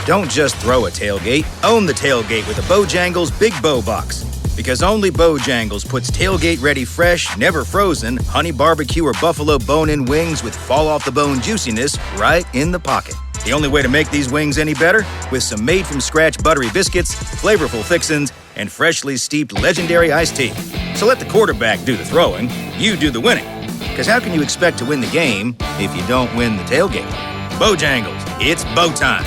Don't just throw a tailgate, own the tailgate with a Bojangles Big Bow Box. Because only Bojangles puts tailgate-ready fresh, never frozen, honey barbecue or buffalo bone-in wings with fall-off-the-bone juiciness right in the pocket. The only way to make these wings any better? With some made-from-scratch buttery biscuits, flavorful fixins, and freshly steeped legendary iced tea. So let the quarterback do the throwing, you do the winning. Because how can you expect to win the game if you don't win the tailgate? Bojangles, it's bow time.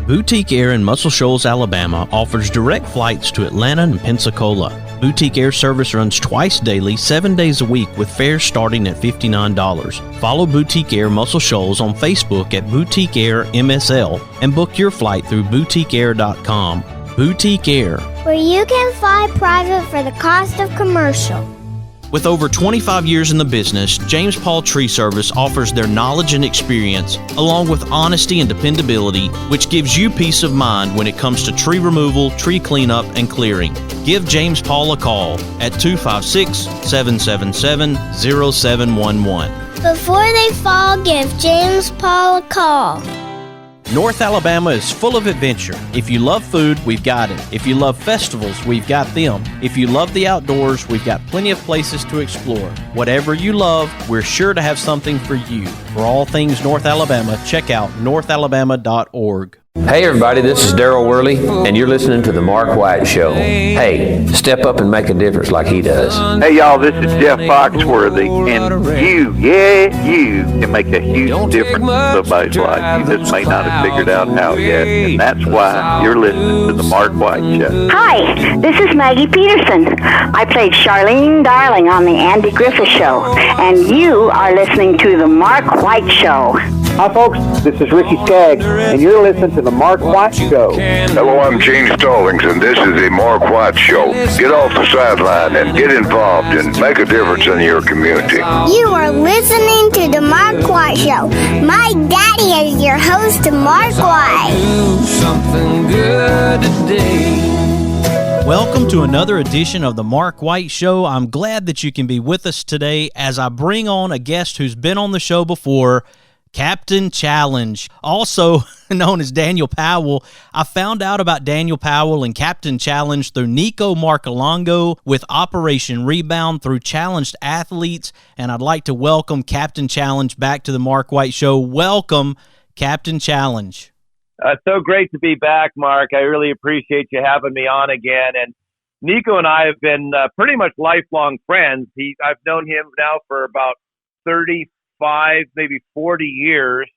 Boutique Air in Muscle Shoals, Alabama offers direct flights to Atlanta and Pensacola. Boutique Air service runs twice daily, 7 days a week with fares starting at $59. Follow Boutique Air Muscle Shoals on Facebook at Boutique Air MSL and book your flight through boutiqueair.com. Boutique Air, where you can fly private for the cost of commercial. With over 25 years in the business, James Paul Tree Service offers their knowledge and experience, along with honesty and dependability, which gives you peace of mind when it comes to tree removal, tree cleanup, and clearing. Give James Paul a call at 256-777-0711. Before they fall, give James Paul a call. North Alabama is full of adventure. If you love food, we've got it. If you love festivals, we've got them. If you love the outdoors, we've got plenty of places to explore. Whatever you love, we're sure to have something for you. For all things North Alabama, check out northalabama.org. Hey everybody, this is Daryl Worley, and you're listening to The Mark White Show. Hey, step up and make a difference like he does. Hey y'all, this is Jeff Foxworthy, and you can make a huge difference in somebody's life. You just may not have figured out how yet, and that's why you're listening to The Mark White Show. Hi, this is Maggie Peterson. I played Charlene Darling on The Andy Griffith Show, and you are listening to The Mark White Show. Hi folks, this is Ricky Skaggs, and you're listening to The Mark White Show. Hello, I'm Gene Stallings, and this is The Mark White Show. Get off the sideline and get involved and make a difference in your community. You are listening to The Mark White Show. My daddy is your host, Mark White. Something good today. Welcome to another edition of the Mark White Show. I'm glad that you can be with us today as I bring on a guest who's been on the show before, Captain Challenge, also known as Daniel Powell. I found out about Daniel Powell and Captain Challenge through Nico Marcolongo with Operation Rebound through Challenged Athletes, and I'd like to welcome Captain Challenge back to the Mark White Show. Welcome, Captain Challenge. So great to be back, Mark. I really appreciate you having me on again. And Nico and I have been pretty much lifelong friends. I've known him now for about 35, maybe 40 years.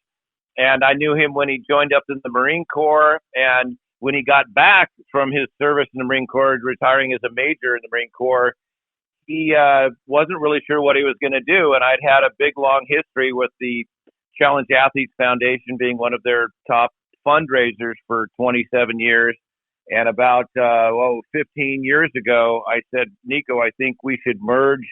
And I knew him when he joined up in the Marine Corps. And when he got back from his service in the Marine Corps, retiring as a major in the Marine Corps, he wasn't really sure what he was going to do. And I'd had a big, long history with the Challenge Athletes Foundation being one of their top fundraisers for 27 years. And about 15 years ago, I said, Nico, I think we should merge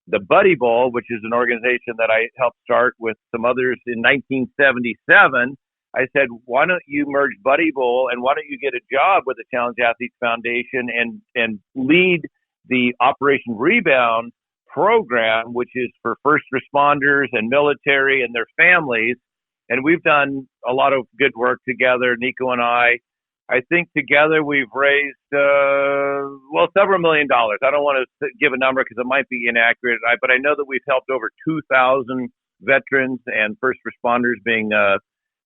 the Buddy Bowl, which is an organization that I helped start with some others in 1977. I said, why don't you merge Buddy Bowl and why don't you get a job with the Challenge Athletes Foundation and lead the Operation Rebound program, which is for first responders and military and their families. And we've done a lot of good work together, Nico and I. I think together we've raised, several $1 million. I don't want to give a number because it might be inaccurate, but I know that we've helped over 2,000 veterans and first responders, being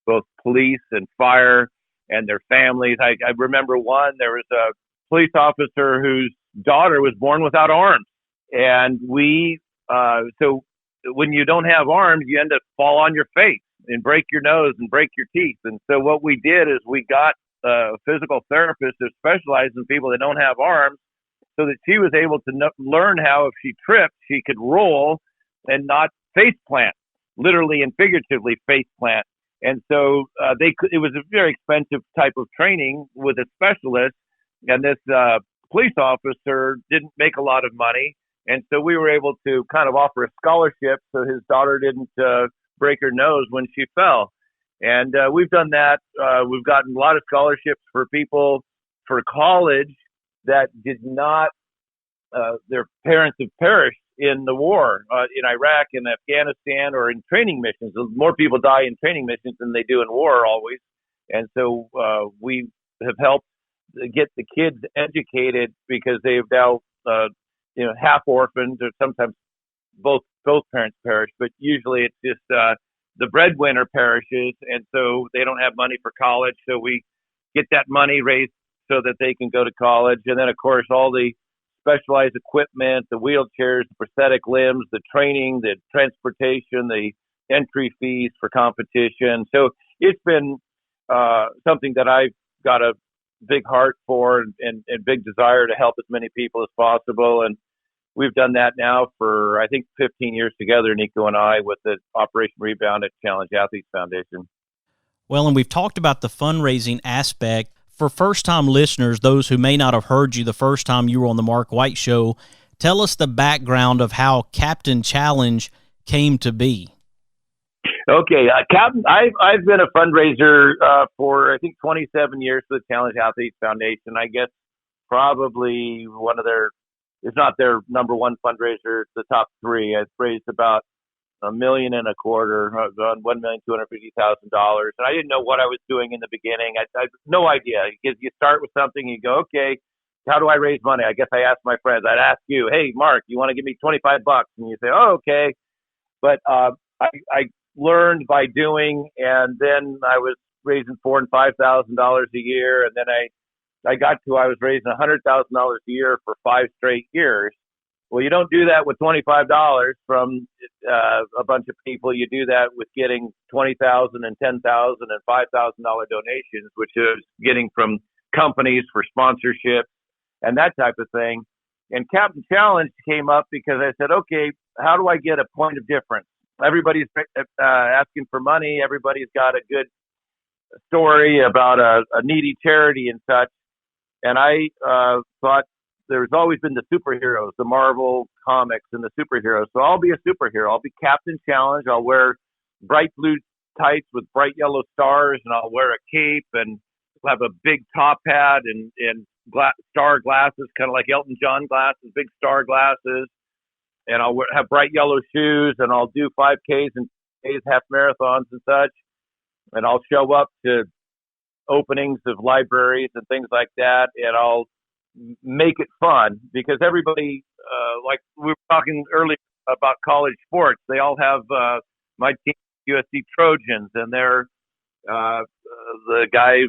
both police and fire and their families. I remember there was a police officer whose daughter was born without arms. And so when you don't have arms, you end up fall on your face and break your nose and break your teeth. And so what we did is we got a physical therapist who specialized in people that don't have arms, so that she was able to learn how, if she tripped, she could roll and not face plant, literally and figuratively face plant. And so it was a very expensive type of training with a specialist. And this police officer didn't make a lot of money. And so we were able to kind of offer a scholarship so his daughter didn't break her nose when she fell. And we've done that. We've gotten a lot of scholarships for people for college that did not, their parents have perished in the war in Iraq and Afghanistan or in training missions. More people die in training missions than they do in war always. And so we have helped get the kids educated because they've now, half orphaned, or sometimes both parents perish, but usually it's just the breadwinner perishes, and so they don't have money for college. So we get that money raised so that they can go to college. And then, of course, all the specialized equipment, the wheelchairs, the prosthetic limbs, the training, the transportation, the entry fees for competition. So it's been something that I've got a big heart for and big desire to help as many people as possible. And we've done that now for, I think, 15 years together, Nico and I, with the Operation Rebound at Challenge Athletes Foundation. Well, and we've talked about the fundraising aspect. For first-time listeners, those who may not have heard you the first time you were on the Mark White Show, tell us the background of how Captain Challenge came to be. Okay, Captain, I've been a fundraiser for, I think, 27 years for the Challenge Athletes Foundation. I guess probably one of their, if not their number one fundraiser, the top three. I've raised about $1.25 million, $1,250,000, and I didn't know what I was doing in the beginning. I had no idea, because you start with something, you go, okay, how do I raise money? I guess I asked my friends. I'd ask you, hey, Mark, you want to give me $25? And you say, oh, okay. But I learned by doing, and then I was raising $4,000 and $5,000 a year, and then I was raising $100,000 a year for 5 straight years. Well, you don't do that with $25 from a bunch of people. You do that with getting $20,000 and $10,000 and $5,000 donations, which is getting from companies for sponsorship and that type of thing. And Captain Challenge came up because I said, okay, how do I get a point of difference? Everybody's asking for money. Everybody's got a good story about a needy charity and such. And I thought, there's always been the superheroes, the Marvel comics and the superheroes. So I'll be a superhero. I'll be Captain Challenge. I'll wear bright blue tights with bright yellow stars, and I'll wear a cape and have a big top hat and star glasses, kind of like Elton John glasses, big star glasses. And I'll have bright yellow shoes, and I'll do 5Ks and half marathons and such. And I'll show up to openings of libraries and things like that, and I'll make it fun, because everybody, like we were talking earlier about college sports, they all have my team, USC Trojans, and they're the guy,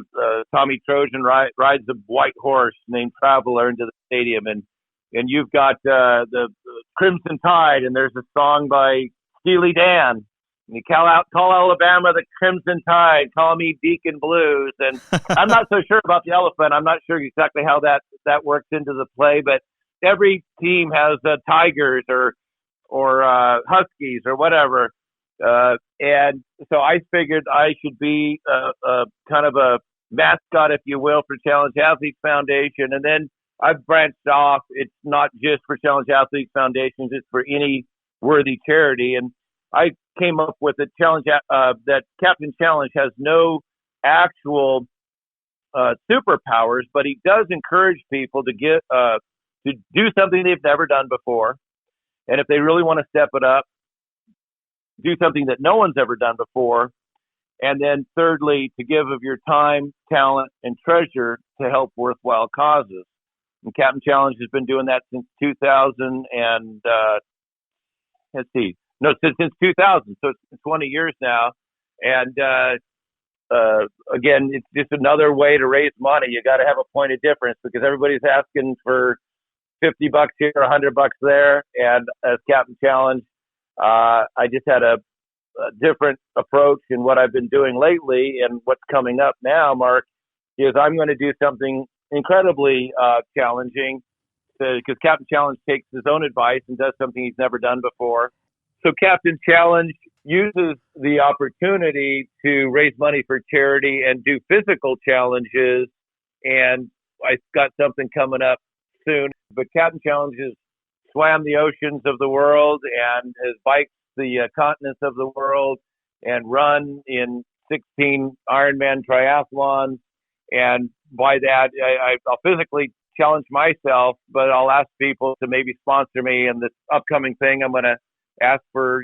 Tommy Trojan, rides a white horse named Traveler into the stadium, and you've got the Crimson Tide, and there's a song by Steely Dan. And you call Alabama the Crimson Tide, call me Deacon Blues. And I'm not so sure about the elephant. I'm not sure exactly how that works into the play, but every team has Tigers or Huskies or whatever. And so I figured I should be kind of a mascot, if you will, for Challenge Athletes Foundation. And then I've branched off. It's not just for Challenge Athletes Foundations. It's for any worthy charity. And I came up with a challenge that Captain Challenge has no actual superpowers, but he does encourage people to get to do something they've never done before, and if they really want to step it up, do something that no one's ever done before, and then thirdly, to give of your time, talent, and treasure to help worthwhile causes. And Captain Challenge has been doing that since 2000, and since 2000, so it's 20 years now. And again, it's just another way to raise money. You got to have a point of difference, because everybody's asking for $50 here, $100 there. And as Captain Challenge, I just had a different approach in what I've been doing lately. And what's coming up now, Mark, is I'm going to do something incredibly challenging, because Captain Challenge takes his own advice and does something he's never done before. So Captain Challenge uses the opportunity to raise money for charity and do physical challenges. And I've got something coming up soon. But Captain Challenge has swam the oceans of the world and has biked the continents of the world and run in 16 Ironman triathlons. And by that, I'll physically challenge myself, but I'll ask people to maybe sponsor me. And this upcoming thing, I'm going to ask for,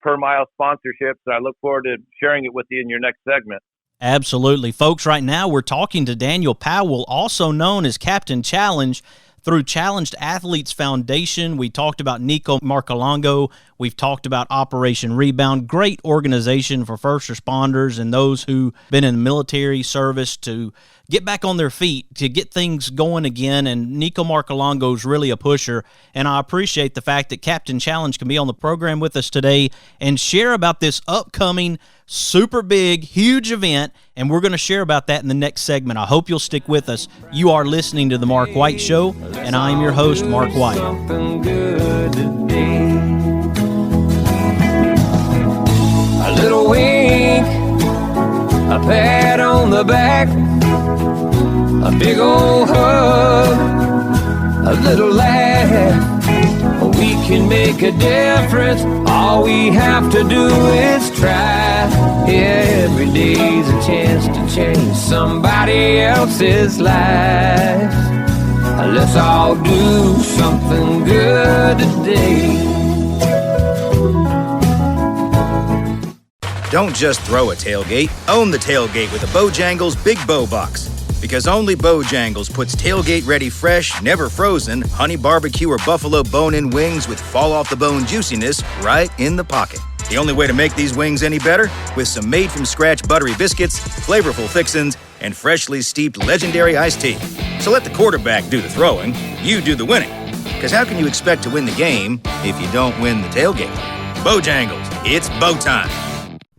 per mile sponsorships. And I look forward to sharing it with you in your next segment. Absolutely. Folks, right now we're talking to Daniel Powell, also known as Captain Challenge, through Challenged Athletes Foundation. We talked about Nico Marcolongo. We've talked about Operation Rebound, great organization for first responders and those who've been in the military service to get back on their feet, to get things going again. And Nico Marcolongo is really a pusher. And I appreciate the fact that Captain Challenge can be on the program with us today and share about this upcoming super big, huge event, and we're going to share about that in the next segment. I hope you'll stick with us. You are listening to The Mark White Show, and I am your host, Mark White. A little wink, a pat on the back, a big old hug, a little laugh. We can make a difference. All we have to do is try. Every day's a chance to change somebody else's life. Let's all do something good today. Don't just throw a tailgate, own the tailgate with a Bojangles Big Bow Box. Because only Bojangles puts tailgate-ready fresh, never frozen, honey barbecue or buffalo bone-in wings with fall-off-the-bone juiciness right in the pocket. The only way to make these wings any better? With some made-from-scratch buttery biscuits, flavorful fixins, and freshly steeped legendary iced tea. So let the quarterback do the throwing, you do the winning. Because how can you expect to win the game if you don't win the tailgate? Bojangles, it's bow time.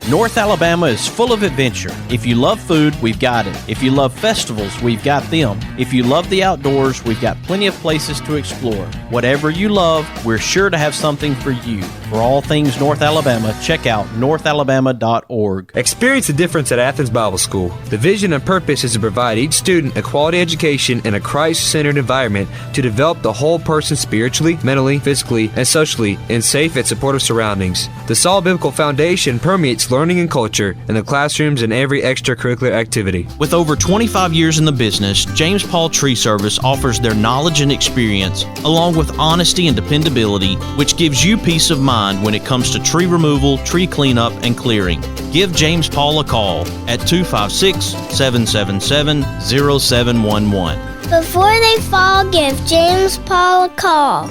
North Alabama is full of adventure. If you love food, we've got it. If you love festivals, we've got them. If you love the outdoors, we've got plenty of places to explore. Whatever you love, we're sure to have something for you. For all things North Alabama, check out northalabama.org. Experience the difference at Athens Bible School. The vision and purpose is to provide each student a quality education in a Christ-centered environment to develop the whole person spiritually, mentally, physically, and socially in safe and supportive surroundings. The solid biblical foundation permeates learning and culture in the classrooms and every extracurricular activity. With over 25 years in the business, James Paul Tree Service offers their knowledge and experience, along with honesty and dependability, which gives you peace of mind when it comes to tree removal, tree cleanup, and clearing. Give James Paul a call at 256-777-0711. Before they fall, give James Paul a call.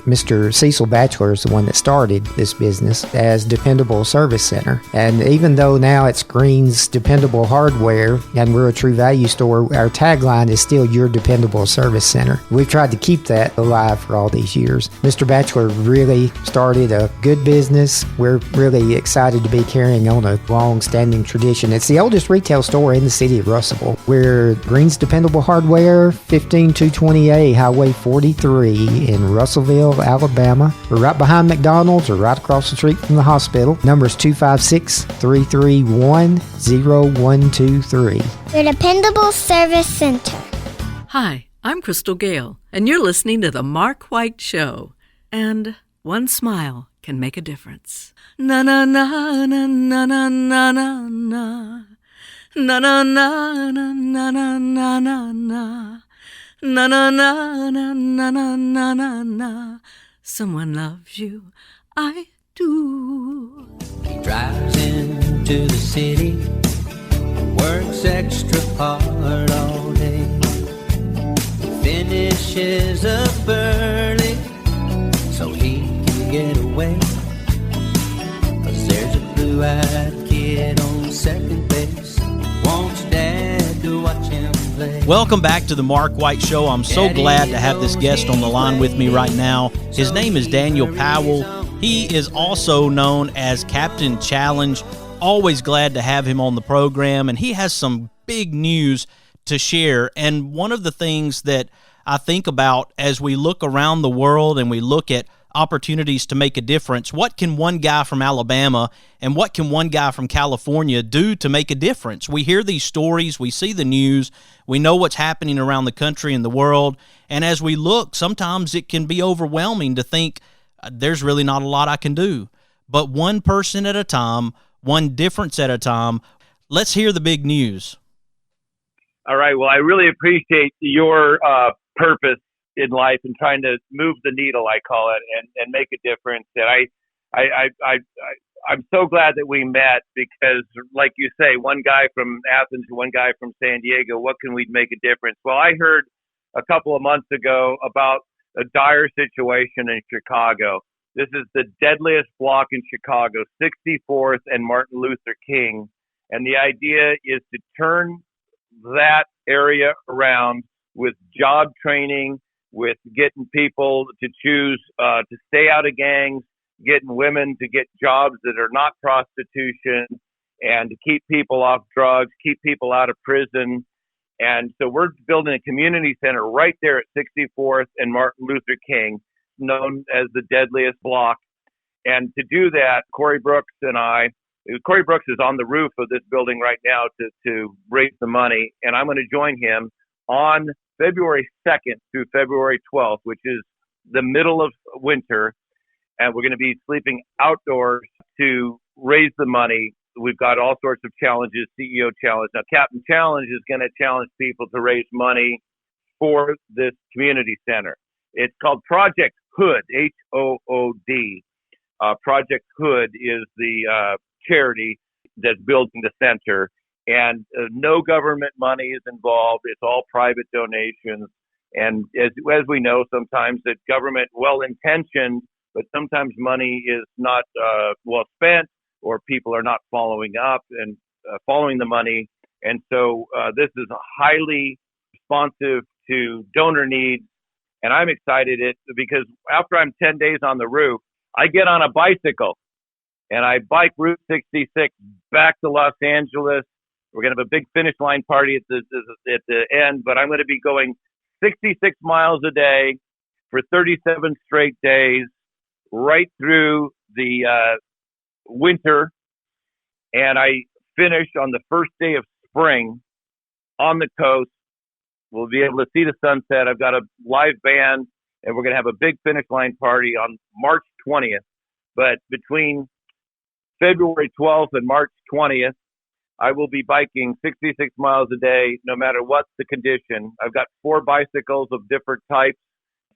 Mr. Cecil Batchelor is the one that started this business as Dependable Service Center. And even though now it's Green's Dependable Hardware and we're a True Value store, our tagline is still Your Dependable Service Center. We've tried to keep that alive for all these years. Mr. Batchelor really started a good business. We're really excited to be carrying on a long-standing tradition. It's the oldest retail store in the city of Russellville. We're Green's Dependable Hardware, 15220A Highway 43 in Russellville, Alabama. We're right behind McDonald's or right across the street from the hospital. Number is 256-331-0123. Your Dependable Service Center. Hi, I'm Crystal Gale, and you're listening to The Mark White Show. And one smile can make a difference. Na na na na na na na na na. Na na na na na na na na na. Na na na na na na na na na. Someone loves you, I do. He drives into the city, works extra hard all day, finishes up early so he can get away. 'Cause there's a blue-eyed kid on second base, wants dad to watch him play. Welcome back to the Mark White Show. I'm so glad to have this guest on the line with me right now. His name is Daniel Powell. He is also known as Captain Challenge. Always glad to have him on the program, and he has some big news to share. And one of the things that I think about as we look around the world and we look at opportunities to make a difference, what can one guy from Alabama and what can one guy from California do to make a difference? We hear these stories, we see the news, we know what's happening around the country and the world, and as we look, sometimes it can be overwhelming to think there's really not a lot I can do. But one person at a time, one difference at a time. Let's hear the big news. All right. Well, I really appreciate your purpose in life and trying to move the needle, I call it, and make a difference. And I'm so glad that we met because, like you say, one guy from Athens and one guy from San Diego, what can we make a difference? Well, I heard a couple of months ago about a dire situation in Chicago. This is the deadliest block in Chicago, 64th and Martin Luther King. And the idea is to turn that area around with job training, with getting people to choose to stay out of gangs, getting women to get jobs that are not prostitution, and to keep people off drugs, keep people out of prison. And so we're building a community center right there at 64th and Martin Luther King, known as the deadliest block. And to do that, Corey Brooks is on the roof of this building right now to raise the money. And I'm going to join him on February 2nd through February 12th, which is the middle of winter. And we're going to be sleeping outdoors to raise the money. We've got all sorts of challenges, CEO challenge. Now, Captain Challenge is going to challenge people to raise money for this community center. It's called Project H.O.O.D, H-O-O-D. Project H.O.O.D is the charity that's building the center. And no government money is involved. It's all private donations. And as we know, sometimes the government, well-intentioned, but sometimes money is not well spent, or people are not following up and following the money. And so this is highly responsive to donor needs. And I'm excited because after I'm 10 days on the roof, I get on a bicycle and I bike Route 66 back to Los Angeles. We're going to have a big finish line party at the end, but I'm going to be going 66 miles a day for 37 straight days right through the winter. And I finish on the first day of spring on the coast. We'll be able to see the sunset. I've got a live band, and we're going to have a big finish line party on March 20th. But between February 12th and March 20th, I will be biking 66 miles a day, no matter what the condition. I've got 4 bicycles of different types,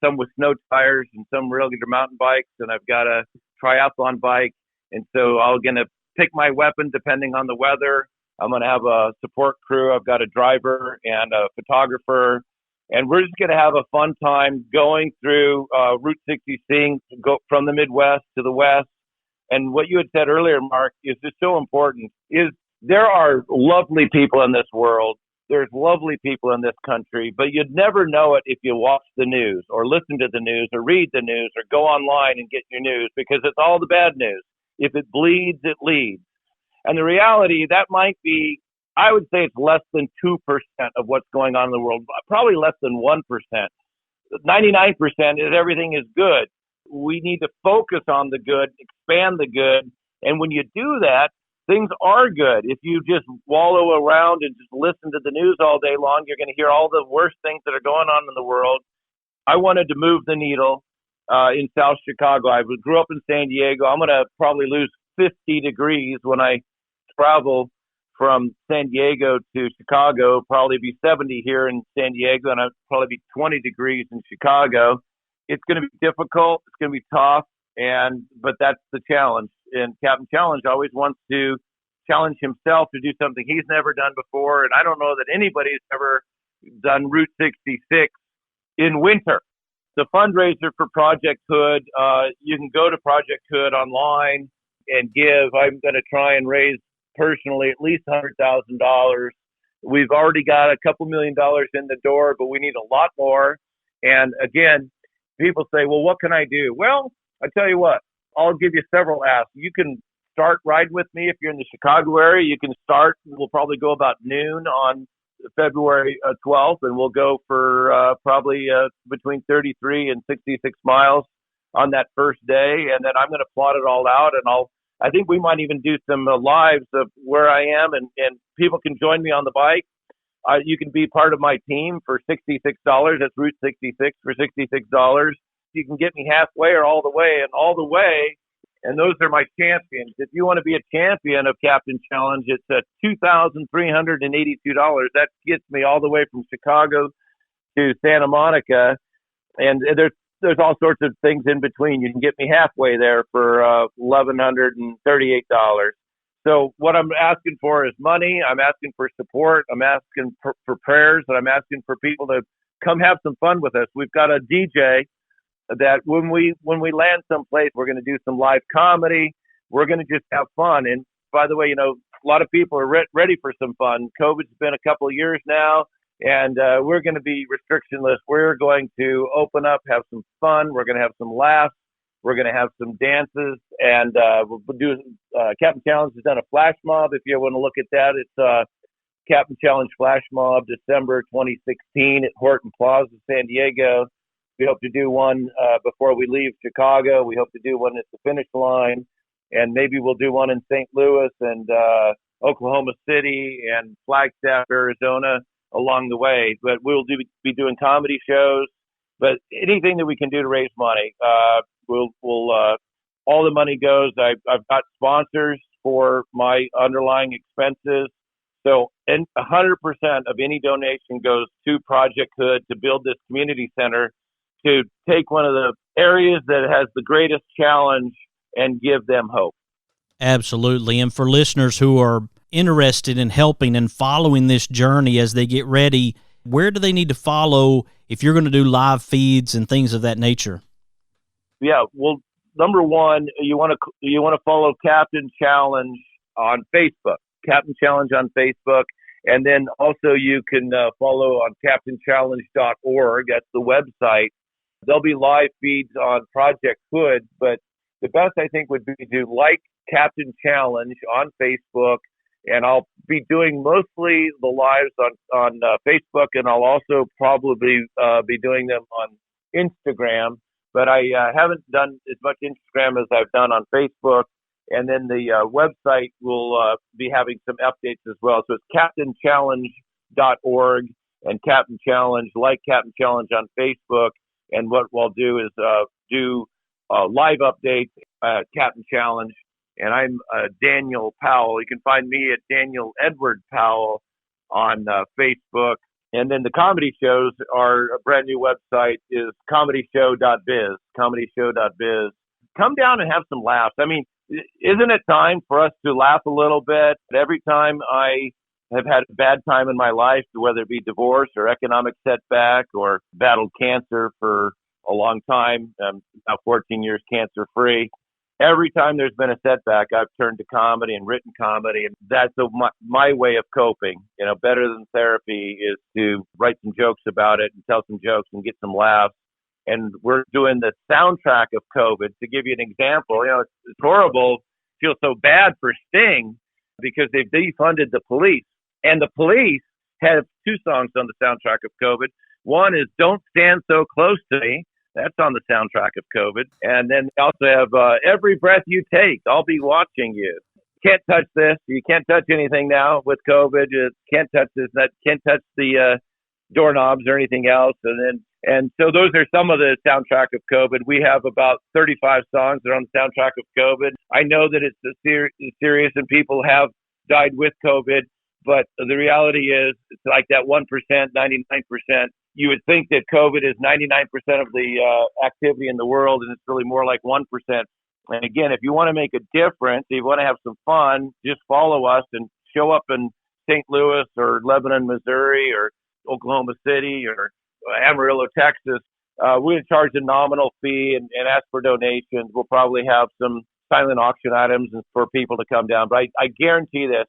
some with snow tires and some regular mountain bikes, and I've got a triathlon bike. And so I'm going to pick my weapon depending on the weather. I'm going to have a support crew. I've got a driver and a photographer, and we're just going to have a fun time going through Route 66, go from the Midwest to the West. And what you had said earlier, Mark, is just so important, is there are lovely people in this world. There's lovely people in this country, but you'd never know it if you watch the news or listen to the news or read the news or go online and get your news, because it's all the bad news. If it bleeds, it leads. And the reality, that might be, I would say it's less than 2% of what's going on in the world, probably less than 1%. 99% is everything is good. We need to focus on the good, expand the good. And when you do that, things are good. If you just wallow around and just listen to the news all day long, you're going to hear all the worst things that are going on in the world. I wanted to move the needle in South Chicago. I grew up in San Diego. I'm going to probably lose 50 degrees when I travel from San Diego to Chicago. Probably be 70 here in San Diego, and I'll probably be 20 degrees in Chicago. It's going to be difficult. It's going to be tough, but that's the challenge. And Captain Challenge always wants to challenge himself to do something he's never done before. And I don't know that anybody's ever done Route 66 in winter. It's a fundraiser for Project H.O.O.D. You can go to Project H.O.O.D online and give. I'm going to try and raise personally at least $100,000. We've already got a couple $1 million in the door, but we need a lot more. And again, people say, well, what can I do? Well, I tell you what, I'll give you several asks. You can start riding with me if you're in the Chicago area. You can start. We'll probably go about noon on February 12th, and we'll go for probably between 33 and 66 miles on that first day. And then I'm going to plot it all out, and I think we might even do some lives of where I am, and people can join me on the bike. You can be part of my team for $66. That's Route 66 for $66. You can get me halfway or all the way, and those are my champions. If you want to be a champion of Captain Challenge, it's $2,382. That gets me all the way from Chicago to Santa Monica, and there's there's all sorts of things in between. You can get me halfway there for $1,138. So what I'm asking for is money. I'm asking for support. I'm asking for prayers, and I'm asking for people to come have some fun with us. We've got a DJ that when we land someplace, we're going to do some live comedy. We're going to just have fun. And by the way, you know, a lot of people are ready for some fun. COVID's been a couple of years now, and we're going to be restrictionless. We're going to open up, have some fun. We're going to have some laughs. We're going to have some dances, and we'll do Captain Challenge has done a flash mob. If you want to look at that, it's Captain Challenge Flash Mob, December 2016 at Horton Plaza, San Diego. We hope to do one before we leave Chicago. We hope to do one at the finish line, and maybe we'll do one in St. Louis and Oklahoma City and Flagstaff, Arizona along the way. But we'll be doing comedy shows. But anything that we can do to raise money, we'll all the money goes. I've got sponsors for my underlying expenses. So, and 100% of any donation goes to Project H.O.O.D to build this community center, to take one of the areas that has the greatest challenge and give them hope. Absolutely. And for listeners who are interested in helping and following this journey as they get ready, where do they need to follow if you're going to do live feeds and things of that nature? Yeah, well, number one, you want to follow Captain Challenge on Facebook, Captain Challenge on Facebook, and then also you can follow on CaptainChallenge.org. That's the website. There'll be live feeds on Project H.O.O.D, but the best I think would be to like Captain Challenge on Facebook, and I'll be doing mostly the lives on Facebook, and I'll also probably be doing them on Instagram. But I haven't done as much Instagram as I've done on Facebook. And then the website will be having some updates as well. So it's CaptainChallenge.org and Captain Challenge, like Captain Challenge on Facebook. And what we'll do is do live updates at Captain Challenge. And I'm Daniel Powell. You can find me at Daniel Edward Powell on Facebook. And then the comedy shows, our brand new website is comedyshow.biz, comedyshow.biz. Come down and have some laughs. I mean, isn't it time for us to laugh a little bit? Every time I have had a bad time in my life, whether it be divorce or economic setback or battled cancer for a long time, now 14 years cancer-free, every time there's been a setback, I've turned to comedy and written comedy, and that's my way of coping. You know, better than therapy is to write some jokes about it and tell some jokes and get some laughs. And we're doing the soundtrack of COVID. To give you an example, you know, it's horrible. I feel so bad for Sting because they've defunded the police. And the police have two songs on the soundtrack of COVID. One is Don't Stand So Close to Me. That's on the soundtrack of COVID. And then they also have Every Breath You Take, I'll Be Watching You. Can't touch this. You can't touch anything now with COVID. You can't touch this. Can't touch the doorknobs or anything else. And so those are some of the soundtrack of COVID. We have about 35 songs that are on the soundtrack of COVID. I know that it's serious and people have died with COVID, but the reality is it's like that 1%, 99%. You would think that COVID is 99% of the activity in the world, and it's really more like 1%. And again, if you want to make a difference, if you want to have some fun, just follow us and show up in St. Louis or Lebanon, Missouri, or Oklahoma City or Amarillo, Texas. We'll charge a nominal fee and ask for donations. We'll probably have some silent auction items for people to come down. But I guarantee this,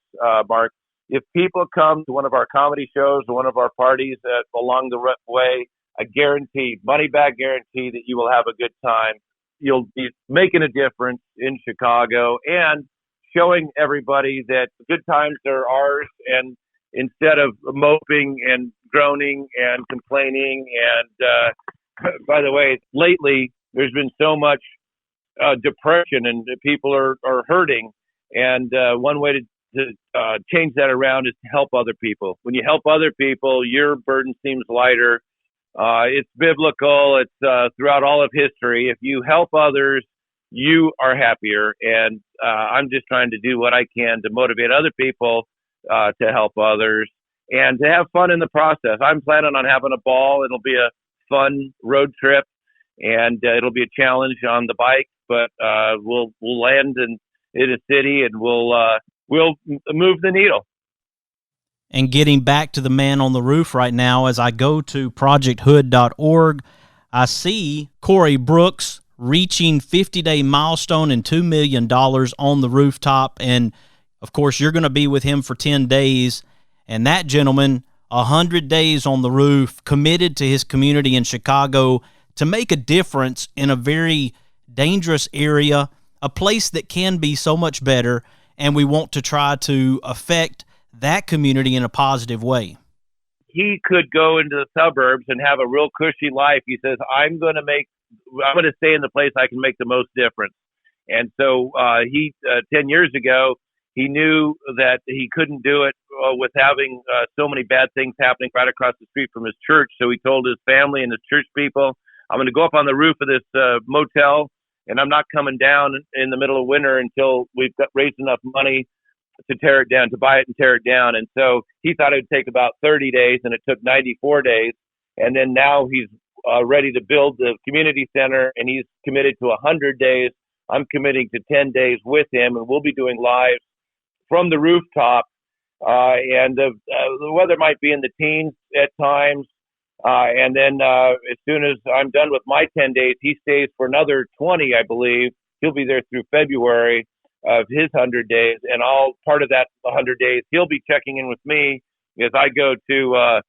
Mark, if people come to one of our comedy shows or one of our parties along the way, I guarantee, money back guarantee, that you will have a good time. You'll be making a difference in Chicago and showing everybody that good times are ours, and instead of moping and groaning and complaining. And by the way, lately there's been so much depression and people are hurting. And one way to change that around is to help other people. When you help other people, your burden seems lighter. It's biblical. It's throughout all of history. If you help others, you are happier. And I'm just trying to do what I can to motivate other people to help others and to have fun in the process. I'm planning on having a ball. It'll be a fun road trip. and it'll be a challenge on the bike, but we'll land in a city, and we'll move the needle. And getting back to the man on the roof right now, as I go to projecthood.org, I see Corey Brooks reaching 50-day milestone and $2 million on the rooftop. And, of course, you're going to be with him for 10 days. And that gentleman, 100 days on the roof, committed to his community in Chicago to make a difference in a very dangerous area, a place that can be so much better, and we want to try to affect that community in a positive way. He could go into the suburbs and have a real cushy life. He says, I'm going to stay in the place I can make the most difference. And so he 10 years ago, he knew that he couldn't do it with having so many bad things happening right across the street from his church. So he told his family and his church people, I'm going to go up on the roof of this motel, and I'm not coming down in the middle of winter until we've raised enough money to tear it down, to buy it and tear it down. And so he thought it would take about 30 days, and it took 94 days. And then now he's ready to build the community center, and he's committed to 100 days. I'm committing to 10 days with him, and we'll be doing lives from the rooftop. And the weather might be in the teens at times. And then as soon as I'm done with my 10 days, he stays for another 20, I believe. He'll be there through February of his 100 days, and all part of that 100 days, he'll be checking in with me as I go to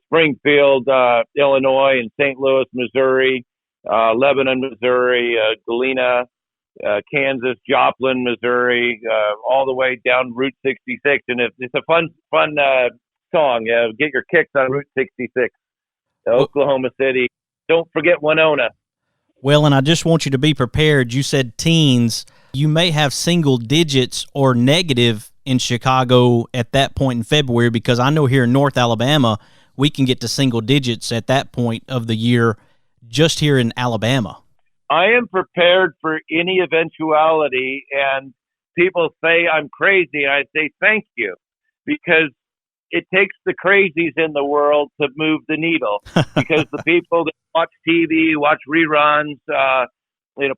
Springfield, Illinois, and St. Louis, Missouri, Lebanon, Missouri, Galena, Kansas, Joplin, Missouri, all the way down Route 66. And it's a fun song. Get your kicks on Route 66, Oklahoma City. Don't forget Winona. Well, and I just want you to be prepared. You said teens. You may have single digits or negative in Chicago at that point in February, because I know here in North Alabama, we can get to single digits at that point of the year just here in Alabama. I am prepared for any eventuality, and people say I'm crazy, and I say thank you, because it takes the crazies in the world to move the needle, because the people that watch TV, watch reruns,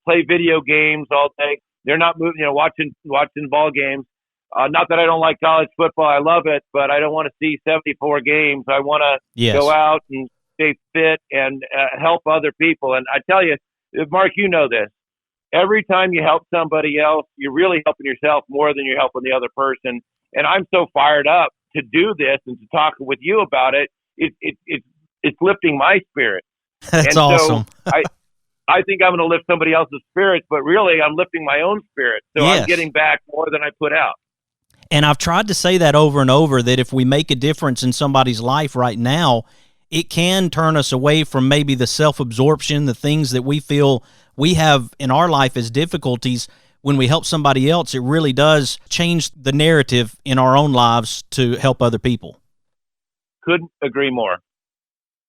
play video games all day, they're not moving, watching ball games. Not that I don't like college football. I love it, but I don't want to see 74 games. I want to go out and stay fit and help other people. And I tell you, Mark, you know this. Every time you help somebody else, you're really helping yourself more than you're helping the other person. And I'm so fired up to do this and to talk with you about it. It's lifting my spirit. That's awesome. So I think I'm going to lift somebody else's spirits, but really I'm lifting my own spirit. So I'm getting back more than I put out. And I've tried to say that over and over, that if we make a difference in somebody's life right now, it can turn us away from maybe the self-absorption, the things that we feel we have in our life as difficulties. When we help somebody else, it really does change the narrative in our own lives to help other people. Couldn't agree more.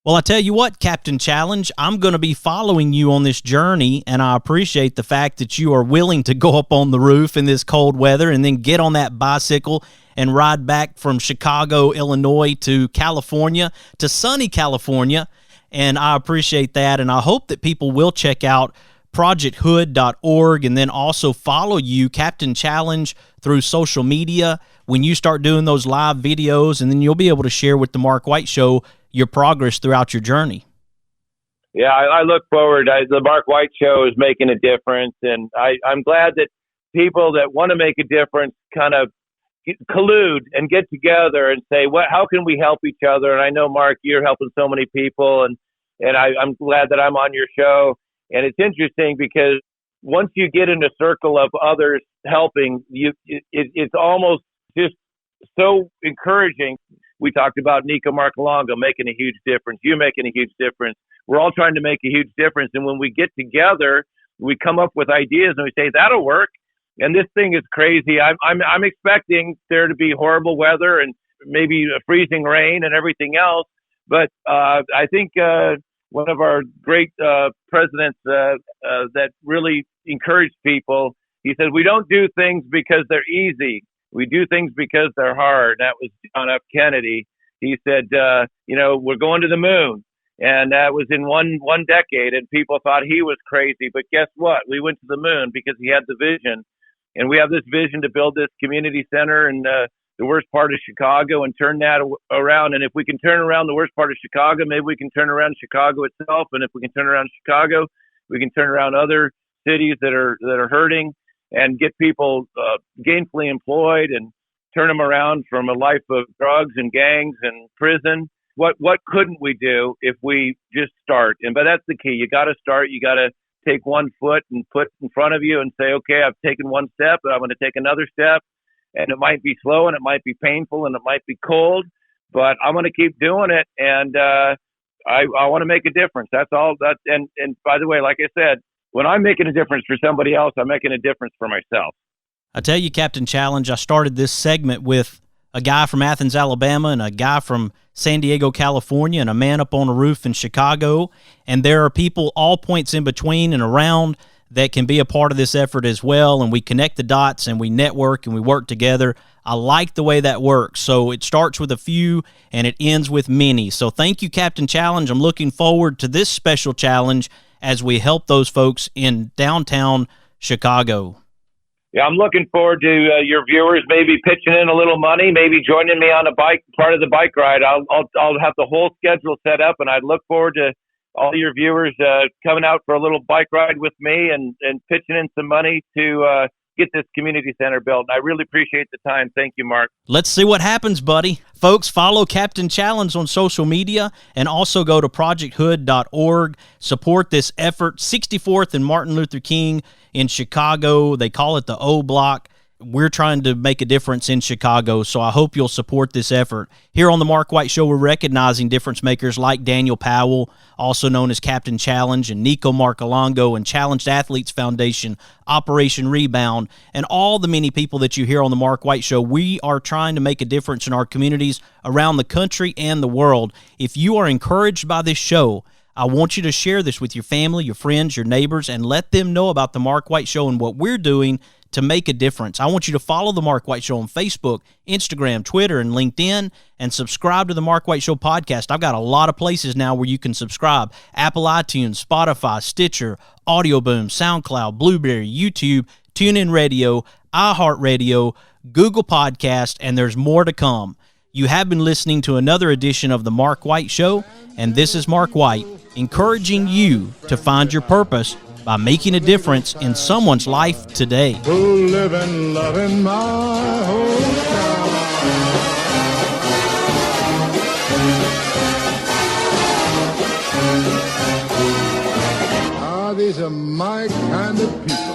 Well, I tell you what, Captain Challenge, I'm going to be following you on this journey, and I appreciate the fact that you are willing to go up on the roof in this cold weather and then get on that bicycle and ride back from Chicago, Illinois to California, to sunny California, and I appreciate that, and I hope that people will check out projecthood.org and then also follow you, Captain Challenge, through social media when you start doing those live videos, and then you'll be able to share with the Mark White Show your progress throughout your journey. Yeah, I look forward. The Mark White Show is making a difference, and I'm glad that people that want to make a difference kind of collude and get together and say, how can we help each other? And I know, Mark, you're helping so many people, and I'm glad that I'm on your show. And it's interesting because once you get in a circle of others helping, it's almost just so encouraging. We talked about Nico Marcolongo making a huge difference. You making a huge difference. We're all trying to make a huge difference. And when we get together, we come up with ideas and we say, that'll work. And this thing is crazy. I'm expecting there to be horrible weather and maybe freezing rain and everything else. But I think one of our great presidents that really encouraged people, he said, we don't do things because they're easy. We do things because they're hard. That was John F. Kennedy. He said, we're going to the moon. And that was in one decade, and people thought he was crazy. But guess what? We went to the moon because he had the vision. And we have this vision to build this community center in the worst part of Chicago and turn that around. And if we can turn around the worst part of Chicago, maybe we can turn around Chicago itself. And if we can turn around Chicago, we can turn around other cities that are hurting and get people gainfully employed and turn them around from a life of drugs and gangs and prison. What couldn't we do if we just start? But that's the key. You got to start. You got to take one foot and put in front of you and say, okay, I've taken one step, but I'm going to take another step. And it might be slow and it might be painful and it might be cold, but I'm going to keep doing it. And I want to make a difference. That's all. And by the way, like I said, when I'm making a difference for somebody else, I'm making a difference for myself. I tell you, Captain Challenge, I started this segment with a guy from Athens, Alabama, and a guy from San Diego, California, and a man up on a roof in Chicago. And there are people all points in between and around that can be a part of this effort as well. And we connect the dots and we network and we work together. I like the way that works. So it starts with a few and it ends with many. So thank you, Captain Challenge. I'm looking forward to this special challenge as we help those folks in downtown Chicago. Yeah, I'm looking forward to your viewers maybe pitching in a little money, maybe joining me on a bike, part of the bike ride. I'll have the whole schedule set up, and I look forward to all your viewers coming out for a little bike ride with me and pitching in some money to get this community center built. And I really appreciate the time. Thank you, Mark. Let's see what happens, buddy. Folks, follow Captain Challenge on social media and also go to projecthood.org. Support this effort. 64th and Martin Luther King in Chicago. They call it the O Block. We're trying to make a difference in Chicago, so I hope you'll support this effort. Here on the Mark White Show, we're recognizing difference makers like Daniel Powell, also known as Captain Challenge, and Nico Marcolongo, and Challenged Athletes Foundation, Operation Rebound, and all the many people that you hear on the Mark White Show. We are trying to make a difference in our communities around the country and the world. If you are encouraged by this show, I want you to share this with your family, your friends, your neighbors, and let them know about the Mark White Show and what we're doing to make a difference. I want you to follow the Mark White Show on Facebook, Instagram, Twitter, and LinkedIn, and subscribe to the Mark White Show podcast. I've got a lot of places now where you can subscribe. Apple iTunes, Spotify, Stitcher, Audio Boom, SoundCloud, Blueberry, YouTube, TuneIn Radio, iHeartRadio, Google Podcast, and there's more to come. You have been listening to another edition of the Mark White Show, and this is Mark White, encouraging you to find your purpose by making a difference in someone's life today. Who live and love in my hometown. These are my kind of people.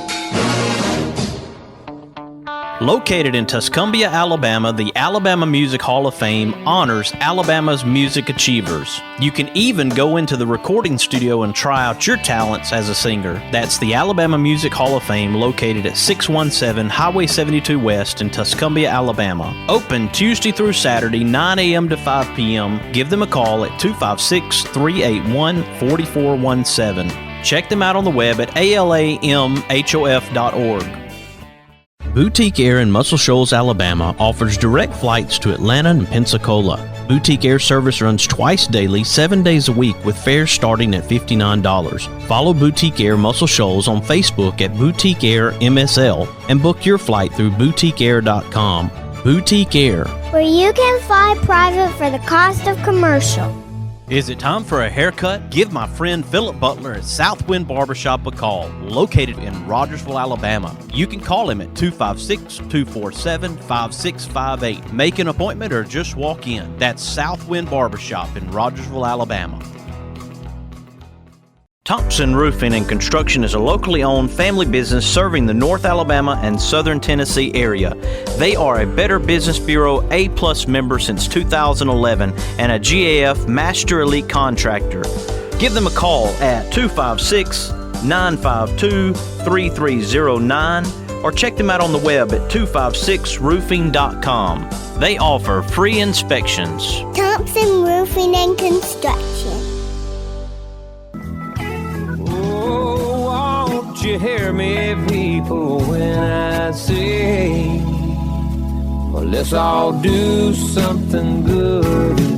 Located in Tuscumbia, Alabama, the Alabama Music Hall of Fame honors Alabama's music achievers. You can even go into the recording studio and try out your talents as a singer. That's the Alabama Music Hall of Fame, located at 617 Highway 72 West in Tuscumbia, Alabama. Open Tuesday through Saturday, 9 a.m. to 5 p.m. Give them a call at 256-381-4417. Check them out on the web at alamhof.org. Boutique Air in Muscle Shoals, Alabama offers direct flights to Atlanta and Pensacola. Boutique Air service runs twice daily, 7 days a week, with fares starting at $59. Follow Boutique Air Muscle Shoals on Facebook at Boutique Air MSL and book your flight through boutiqueair.com. Boutique Air, where you can fly private for the cost of commercial. Is it time for a haircut? Give my friend Philip Butler at Southwind Barbershop a call, located in Rogersville, Alabama. You can call him at 256-247-5658. Make an appointment or just walk in. That's Southwind Barbershop in Rogersville, Alabama. Thompson Roofing and Construction is a locally owned family business serving the North Alabama and Southern Tennessee area. They are a Better Business Bureau A+ member since 2011 and a GAF Master Elite Contractor. Give them a call at 256-952-3309 or check them out on the web at 256roofing.com. They offer free inspections. Thompson Roofing and Construction. You hear me, people, when I say, well, let's all do something good.